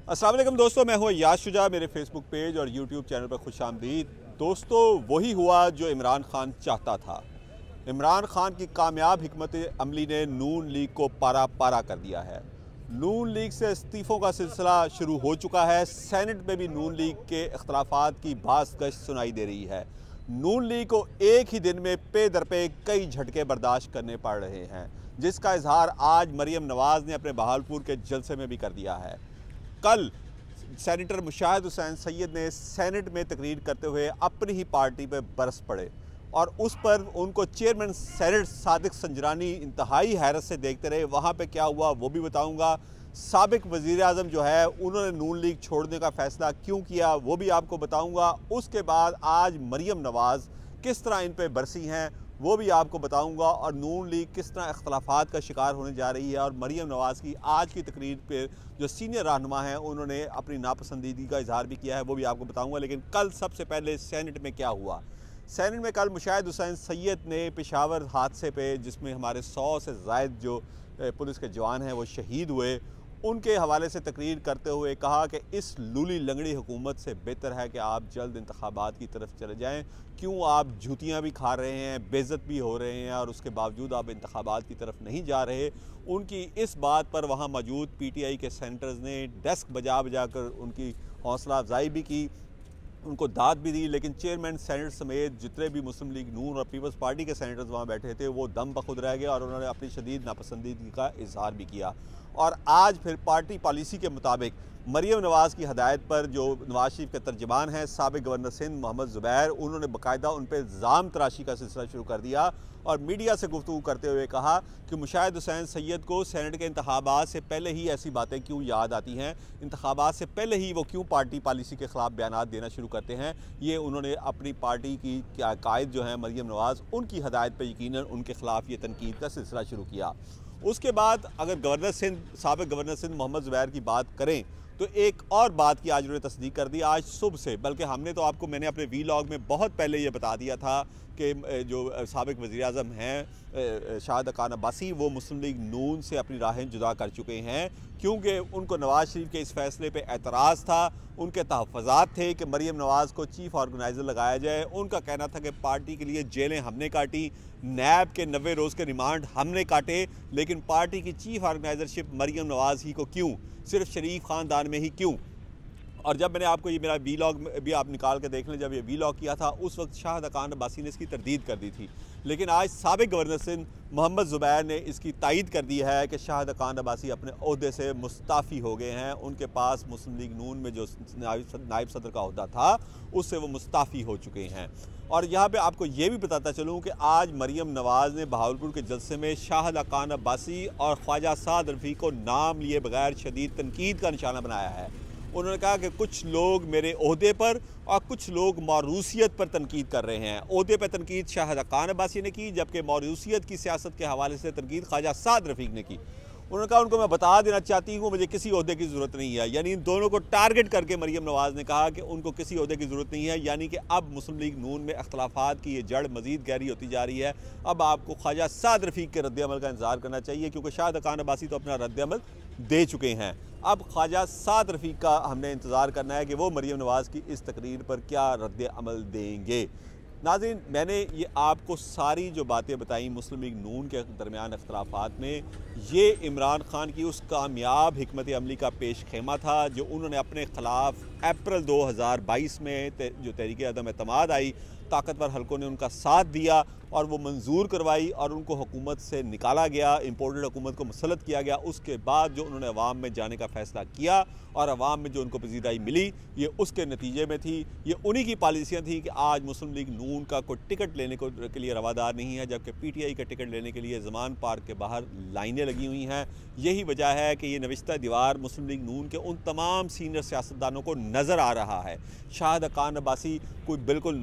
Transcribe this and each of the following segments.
अस्सलाम वालेकुम दोस्तों, मैं हूँ याश शुजा। मेरे फेसबुक पेज और यूट्यूब चैनल पर खुशामदीद। दोस्तों, वही हुआ जो इमरान खान चाहता था। इमरान खान की कामयाब हिकमत अमली ने नून लीग को पारा पारा कर दिया है। नून लीग से इस्तीफ़ों का सिलसिला शुरू हो चुका है। सेनेट में भी नून लीग के इख्तलाफात की बास गश्त सुनाई दे रही है। नून लीग को एक ही दिन में पे दर पे कई झटके बर्दाश्त करने पड़ रहे हैं, जिसका इजहार आज मरीम नवाज़ ने अपने बहावलपुर के जलसे में भी कर दिया है। कल सेनेटर मुशाहिद हुसैन सैयद ने सेनेट में तकरीर करते हुए अपनी ही पार्टी पर बरस पड़े और उस पर उनको चेयरमैन सेनेट सादिक संजरानी इंतहाई हैरत से देखते रहे। वहाँ पे क्या हुआ वो भी बताऊँगा। साबिक वज़ीर आज़म जो है उन्होंने नून लीग छोड़ने का फ़ैसला क्यों किया वो भी आपको बताऊँगा। उसके बाद आज मरीम नवाज़ किस तरह इन पर बरसी हैं वो भी आपको बताऊंगा और नून लीग किस तरह इख्तलाफात का शिकार होने जा रही है। और मरीम नवाज़ की आज की तकरीर पर जो सीनियर रहनुमा हैं उन्होंने अपनी नापसंदीदगी का इजहार भी किया है, वो भी आपको बताऊंगा। लेकिन कल सबसे पहले सेनेट में क्या हुआ। सेनेट में कल मुशाहिद हुसैन सैयद ने पेशावर हादसे पे जिसमें हमारे 100 से ज़ायद जो पुलिस के जवान हैं वो शहीद हुए, उनके हवाले से तकरीर करते हुए कहा कि इस लूली लंगड़ी हुकूमत से बेहतर है कि आप जल्द इंतखाबात की तरफ चले जाएं। क्यों आप जूतियां भी खा रहे हैं, बेइज्जत भी हो रहे हैं और उसके बावजूद आप इंतखाबात की तरफ नहीं जा रहे। उनकी इस बात पर वहाँ मौजूद PTI के सेनेटर्स ने डेस्क बजा बजा कर उनकी हौसला अफजाई भी की, उनको दाद भी दी। लेकिन चेयरमैन सेनेट समेत जितने भी मुस्लिम लीग नून और पीपल्स पार्टी के सेनेटर्स वहाँ बैठे थे वो दम बखुद रह गए और उन्होंने अपनी शदीद नापसंदीदगी का इजहार भी किया। और आज फिर पार्टी पॉलिसी के मुताबिक मरीम नवाज़ की हदायत पर जो नवाज शरीफ के तर्जमान हैं साबिक गवर्नर सिंध मोहम्मद ज़ुबैर, उन्होंने बाकायदा उन पर इल्ज़ाम तराशी का सिलसिला शुरू कर दिया और मीडिया से गुफ्तगू करते हुए कहा कि मुशाहिद हुसैन सैयद को सेनेट के इंतखाबात से पहले ही ऐसी बातें क्यों याद आती हैं, इंतखाबात से पहले ही वो क्यों पार्टी पॉलिसी के ख़िलाफ़ बयानात देना शुरू करते हैं। ये उन्होंने अपनी पार्टी की कायद जो हैं मरीम नवाज़, उनकी हदायत पर यकीनन उनके ख़िलाफ़ ये तनकीद का सिलसिला शुरू किया। उसके बाद अगर गवर्नर सिंध साबिक गवर्नर सिंध मोहम्मद ज़ुबैर की बात करें तो एक और बात की आज उन्होंने तस्दीक कर दी आज सुबह से, बल्कि हमने तो आपको मैंने अपने वीलॉग में बहुत पहले ये बता दिया था कि जो साबिक वज़ीर आज़म हैं शाहिद खान अब्बासी वो मुस्लिम लीग नून से अपनी राहें जुदा कर चुके हैं, क्योंकि उनको नवाज़ शरीफ के इस फैसले पे एतराज़ था। उनके तहफ़्फ़ुज़ात थे कि मरीम नवाज़ को चीफ़ ऑर्गेनाइज़र लगाया जाए। उनका कहना था कि पार्टी के लिए जेलें हमने काटी, नैब के 90 रोज़ के रिमांड हमने काटे, लेकिन पार्टी की चीफ़ ऑर्गेनाइज़रशिप मरीम नवाज़ ही को क्यों, सिर्फ शरीफ ख़ानदान में ही क्यों। और जब मैंने आपको ये मेरा वीलॉग भी आप निकाल के देख लें, जब ये वीलॉग किया था उस वक्त शाहिद खान अब्बासी ने इसकी तरदीद कर दी थी, लेकिन आज साबिक गवर्नर सिंध मोहम्मद ज़ुबैर ने इसकी तायीद कर दी है कि शाहिद खान अब्बासी अपने ओहदे से मुस्ताफ़ी हो गए हैं। उनके पास मुस्लिम लीग नून में जो नायब सदर का ओहदा था उससे वो मुस्ताफ़ी हो चुके हैं। और यहाँ पे आपको ये भी बताता चलूँ कि आज मरीम नवाज़ ने बहावलपुर के जलसे में शाहिद खान अब्बासी और ख्वाजा साद रफ़ी को नाम लिए बगैर शदीद तनकीद का निशाना बनाया है। उन्होंने कहा कि कुछ लोग मेरे ओहदे पर और कुछ लोग मौरूसियत पर तनकीद कर रहे हैं। ओहदे पर तनकीद शाहिद खान अब्बासी ने की, जबकि मौरूसियत की सियासत के हवाले से तनकीद ख्वाजा साद रफ़ीक ने की। उन्होंने कहा उनको मैं बता देना चाहती हूँ मुझे किसी ओहदे की ज़रूरत नहीं है। यानी इन दोनों को टारगेट करके मरीम नवाज़ ने कहा कि उनको किसी ओहदे की ज़रूरत नहीं है। यानी कि अब मुस्लिम लीग नून में अख्तलाफात की ये जड़ मज़ीद गहरी होती जा रही है। अब आपको ख्वाजा साद रफ़ीक के रद्द-ए-अमल का इंतज़ार करना चाहिए, क्योंकि शाहिद खान अब्बासी तो अपना रद्द-ए-अमल दे चुके हैं। अब ख्वाजा साद रफ़ीक का हमने इंतज़ार करना है कि वो मरीम नवाज़ की इस तकरीर पर क्या रद्द-ए-अमल देंगे। नाज़रीन, मैंने ये आपको सारी जो बातें बताई मुस्लिम लीग नून के दरमियान इख्तलाफात में, ये इमरान खान की उस कामयाब हिकमत अमली का पेश खेमा था जो उन्होंने अपने ख़िलाफ़ अप्रैल 2022 में जो तहरीक अदम एतमाद आई, ताकतवर हलकों ने उनका साथ दिया और वो मंजूर करवाई और उनको हुकूमत से निकाला गया, इम्पोर्टेड हुकूमत को मुसल्लत किया गया। उसके बाद जो उन्होंने अवाम में जाने का फ़ैसला किया और अवाम में जो उनको पजीराई मिली ये उसके नतीजे में थी। ये उन्हीं की पॉलिसियाँ थी कि आज मुस्लिम लीग नून का कोई टिकट लेने के लिए रवादार नहीं है, जबकि PTI का टिकट लेने के लिए ज़मान पार्क के बाहर लाइनें लगी हुई हैं। यही वजह है कि ये नविश्ता दीवार मुस्लिम लीग नून के उन तमाम सीनियर सियासतदानों को नज़र आ रहा है। शाहिद खान अब्बासी कोई बिल्कुल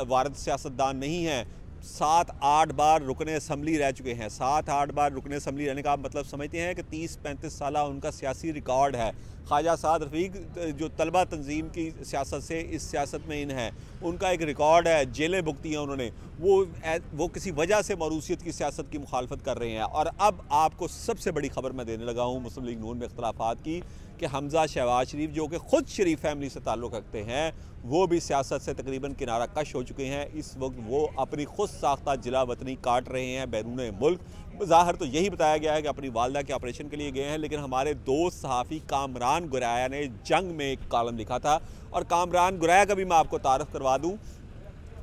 वारद सियासतदान नहीं है। 7-8 बार रुकने असम्बली रह चुके हैं। 7-8 बार रुकने असम्बली रहने का आप मतलब समझते हैं कि 30-35 साल उनका सियासी रिकॉर्ड है। ख्वाजा साद रफ़ीक जो तलबा तंजीम की सियासत से इस सियासत में इन है, उनका एक रिकॉर्ड है, जेलें भुगती हैं उन्होंने, वो किसी वजह से मरूसियत की सियासत की मुखालफत कर रहे हैं। और अब आपको सबसे बड़ी खबर मैं देने लगा हूँ मुस्लिम लीग नून में इख्तलाफात की, कि हमजा शहबाज शरीफ जो कि ख़ुद शरीफ फैमिली से ताल्लुक़ रखते हैं, वो भी सियासत से तकरीबन किनारा कश हो चुके हैं। इस वक्त वो अपनी खुद साख्ता जिला वतनी काट रहे हैं बैरून मुल्क। ज़ाहिर तो यही बताया गया है कि अपनी वालदा के ऑपरेशन के लिए गए हैं, लेकिन हमारे दोस्त सहाफ़ी कामरान गुराया ने जंग में एक कॉलम लिखा था, और कामरान गुराया का भी मैं आपको तारफ़ करवा दूँ।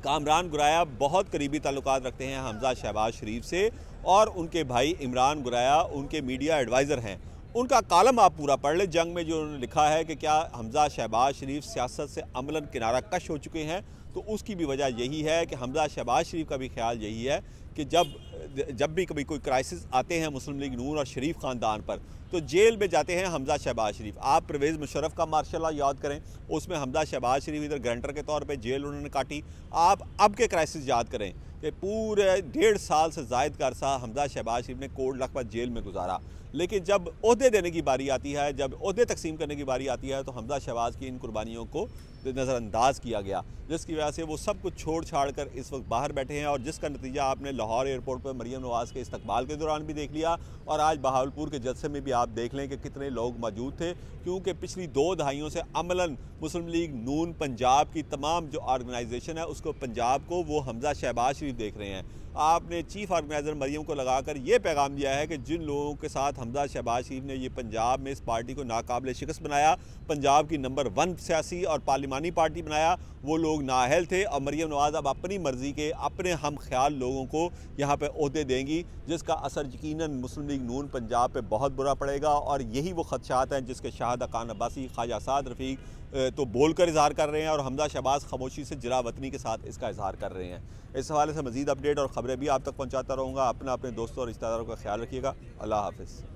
कामरान गुराया बहुत करीबी ताल्लुकात रखते हैं हमजा शहबाज शरीफ से, और उनके भाई इमरान गुराया उनके मीडिया एडवाइज़र हैं। उनका कॉलम आप पूरा पढ़ लें, जंग में जो उन्होंने लिखा है कि क्या हमजा शहबाज शरीफ सियासत से अमलन किनारा कश हो चुके हैं, तो उसकी भी वजह यही है कि हमजा शहबाज शरीफ का भी ख्याल यही है कि जब भी कभी कोई क्राइसिस आते हैं मुस्लिम लीग नून और शरीफ ख़ानदान पर, तो जेल में जाते हैं हमजा शहबाज शरीफ। आप परवेज़ मुशर्रफ का मार्शल लॉ याद करें, उसमें हमजा शहबाज शरीफ इधर गारंटर के तौर पे जेल उन्होंने काटी। आप अब के क्राइसिस याद करें कि पूरे 1.5 साल से ज़ायद का अरसा हमजा शहबाज शरीफ ने कोट लखपत जेल में गुजारा, लेकिन जब ओहदे देने की बारी आती है, जब ओहदे तकसीम करने की बारी आती है, तो हमजा शहबाज की इन कुर्बानियों को नज़रअंदाज किया गया, जिसकी वजह से वो सब कुछ छोड़ छाड़ कर इस वक्त बाहर बैठे हैं। और जिसका नतीजा आपने लाहौर एयरपोर्ट पर मरीम नवाज़ के इस्तकबाल के दौरान भी देख लिया, और आज बहावलपुर के जलसे में भी आप देख लें कि कितने लोग मौजूद थे, क्योंकि पिछली 2 दहाइयों से अमलन मुस्लिम लीग नून पंजाब की तमाम जो ऑर्गेनाइजेशन है उसको, पंजाब को, वो हमजा शहबाज शरीफ देख रहे हैं। आपने चीफ ऑर्गेनाइज़र मरीम को लगाकर ये पैगाम दिया है कि जिन लोगों के साथ हमजा शहबाज शरीफ ने ये पंजाब में इस पार्टी को नाकाबिल शिकस्त बनाया, पंजाब की नंबर 1 सियासी और पार्लिमानी पार्टी बनाया, वो लोग नाअहल थे। और मरीम नवाज़ अब अपनी मर्ज़ी के अपने हम ख्याल लोगों को यहाँ पे ओहदे देंगी, जिसका असर यकीनन मुस्लिम लीग नून पंजाब पे बहुत बुरा पड़ेगा। और यही वो खदशात हैं जिसके शाहदा खान अब्बासी, ख्वाजा साद रफ़ीक तो बोलकर इजहार कर रहे हैं, और हमजा शहबाज खामोशी से जिला वतनी के साथ इसका इजहार कर रहे हैं। इस हवाले से मज़ीद अपडेट और ख़बरें भी आप तक पहुँचाता रहूँगा। अपने दोस्तों और रिश्तेदारों का ख्याल रखिएगा। अल्लाह हाफ़िज़।